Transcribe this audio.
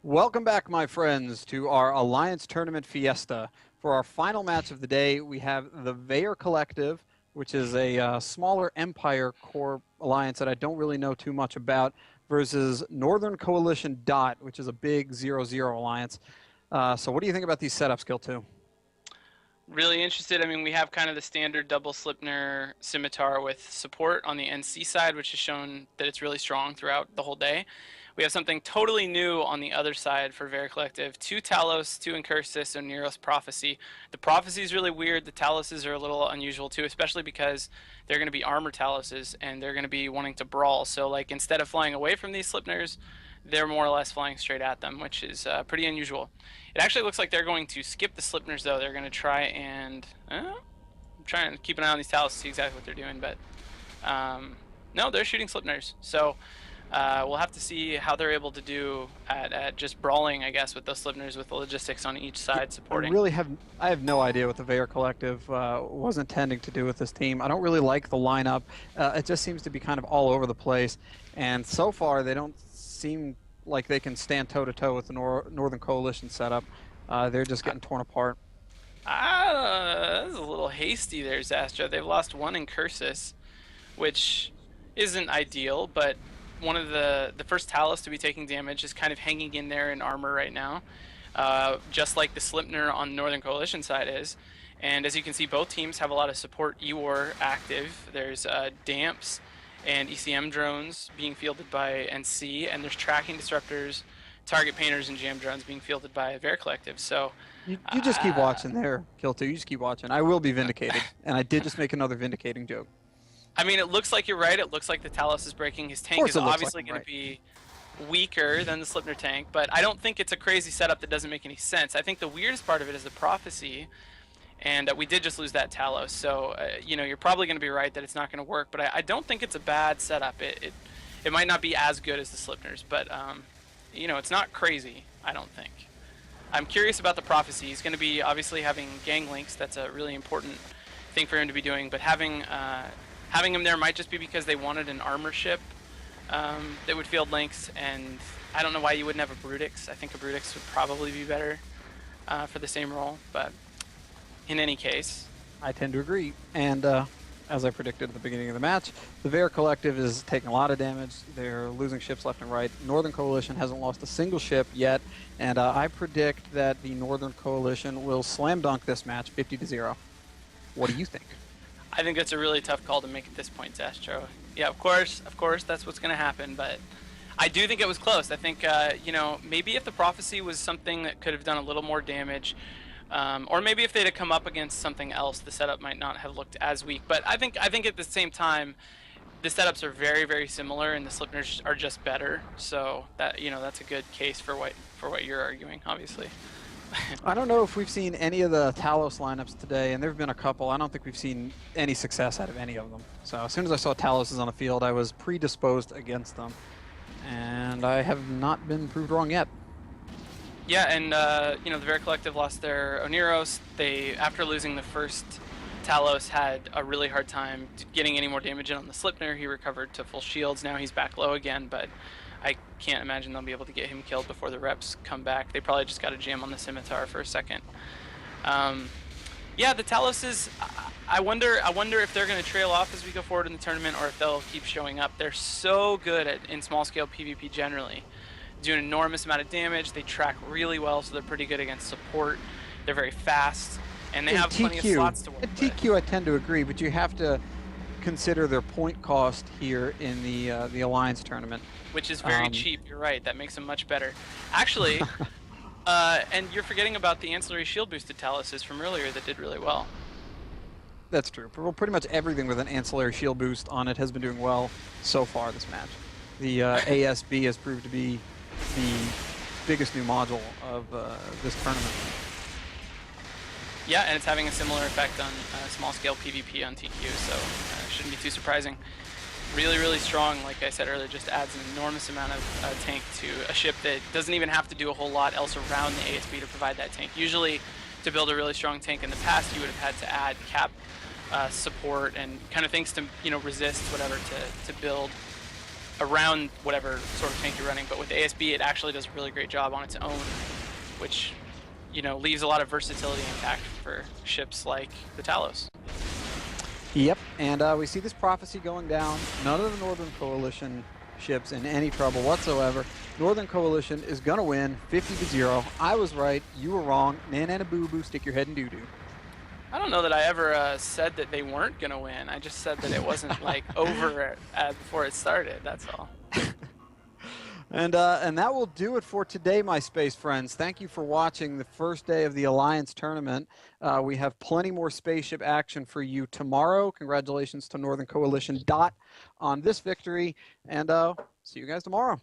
Welcome back, my friends, to our Alliance Tournament Fiesta. For our final match of the day, we have the Veyr Collective, which is a smaller Empire Corps alliance that I don't really know too much about, versus Northern Coalition Dot, which is a big 0-0 alliance. So what do you think about these setups, Kill 2? Really interested. I mean, we have kind of the standard double Slipner Scimitar with support on the NC side, which has shown that it's really strong throughout the whole day. We have something totally new on the other side for Veyr Collective. 2 Talos, 2 Incursus, and Nero's Prophecy. The Prophecy is really weird. The Taloses are a little unusual too, especially because they're going to be armor Taloses, and they're going to be wanting to brawl. So, like, instead of flying away from these Slipners, they're more or less flying straight at them, which is pretty unusual. It actually looks like they're going to skip the Slipners, though. They're going to try and... I'm trying to keep an eye on these Talos to see exactly what they're doing, but... no, they're shooting Slipners. So we'll have to see how they're able to do at just brawling, I guess, with those Slipners, with the logistics on each side supporting. I have no idea what the Veyr Collective was intending to do with this team. I don't really like the lineup. It just seems to be kind of all over the place, and so far they don't seem like they can stand toe-to-toe with the Northern Coalition setup. They're just getting torn apart. That's a little hasty there, Zastra. They've lost 1 Incursus, which isn't ideal, but one of the first Talos to be taking damage is kind of hanging in there in armor right now, just like the Slipner on the Northern Coalition side is. And as you can see, both teams have a lot of support EWAR active. There's Damps and ECM drones being fielded by NC, and there's tracking disruptors, target painters, and jam drones being fielded by Veyr Collective. So you just keep watching there, Kill 2. You just keep watching. I will be vindicated, and I did just make another vindicating joke. I mean, it looks like you're right. It looks like the Talos is breaking. His tank is obviously going to be weaker than the Slipner tank, but I don't think it's a crazy setup that doesn't make any sense. I think the weirdest part of it is the Prophecy, and we did just lose that Talos, so you know, you're probably going to be right that it's not going to work, but I don't think it's a bad setup. It might not be as good as the Slipners, but you know, it's not crazy, I don't think. I'm curious about the Prophecy. He's going to be obviously having gang links. That's a really important thing for him to be doing, but having him there might just be because they wanted an armor ship that would field links, and I don't know why you wouldn't have a Brutix. I think a Brutix would probably be better for the same role, but in any case. I tend to agree, and as I predicted at the beginning of the match, the Veyr Collective is taking a lot of damage. They're losing ships left and right. Northern Coalition hasn't lost a single ship yet, and I predict that the Northern Coalition will slam dunk this match 50-0. What do you think? I think that's a really tough call to make at this point, Zastro. Yeah, of course, that's what's going to happen, but I do think it was close. I think, you know, maybe if the Prophecy was something that could have done a little more damage, or maybe if they'd have come up against something else, the setup might not have looked as weak. But I think at the same time, the setups are very, very similar, and the Slipners are just better. So that, you know, that's a good case for what you're arguing, obviously. I don't know if we've seen any of the Talos lineups today, and there have been a couple. I don't think we've seen any success out of any of them. So as soon as I saw Talos on the field, I was predisposed against them, and I have not been proved wrong yet. Yeah, and you know, the Veyr Collective lost their Oneros. They, after losing the first Talos, had a really hard time getting any more damage in on the Slipner. He recovered to full shields. Now he's back low again, but I can't imagine they'll be able to get him killed before the reps come back. They probably just got to jam on the Scimitar for a second. Yeah, the Talos is... I wonder if they're going to trail off as we go forward in the tournament, or if they'll keep showing up. They're so good in small-scale PvP generally. Do an enormous amount of damage. They track really well, so they're pretty good against support. They're very fast, and they have plenty of slots to work with. TQ, I tend to agree, but you have to consider their point cost here in the Alliance tournament, which is very cheap. You're right. That makes them much better. Actually, and you're forgetting about the ancillary shield boosted Taloses from earlier that did really well. That's true. Well, pretty much everything with an ancillary shield boost on it has been doing well so far this match. The ASB has proved to be the biggest new module of this tournament. Yeah, and it's having a similar effect on small-scale PvP on TQ, so shouldn't be too surprising. Really, really strong, like I said earlier, just adds an enormous amount of tank to a ship that doesn't even have to do a whole lot else around the ASB to provide that tank. Usually, to build a really strong tank in the past, you would have had to add cap support and kind of things to, you know, resist whatever to build around whatever sort of tank you're running. But with ASB, it actually does a really great job on its own, which, you know, leaves a lot of versatility intact for ships like the Talos. Yep, and we see this prophecy going down. None of the Northern Coalition ships in any trouble whatsoever. Northern Coalition is going to win 50-0. I was right. You were wrong. Nana boo boo, stick your head in doo-doo. I don't know that I ever said that they weren't going to win. I just said that it wasn't like over before it started. That's all. And that will do it for today, my space friends. Thank you for watching the first day of the Alliance tournament. We have plenty more spaceship action for you tomorrow. Congratulations to Northern Coalition Dot on this victory, and see you guys tomorrow.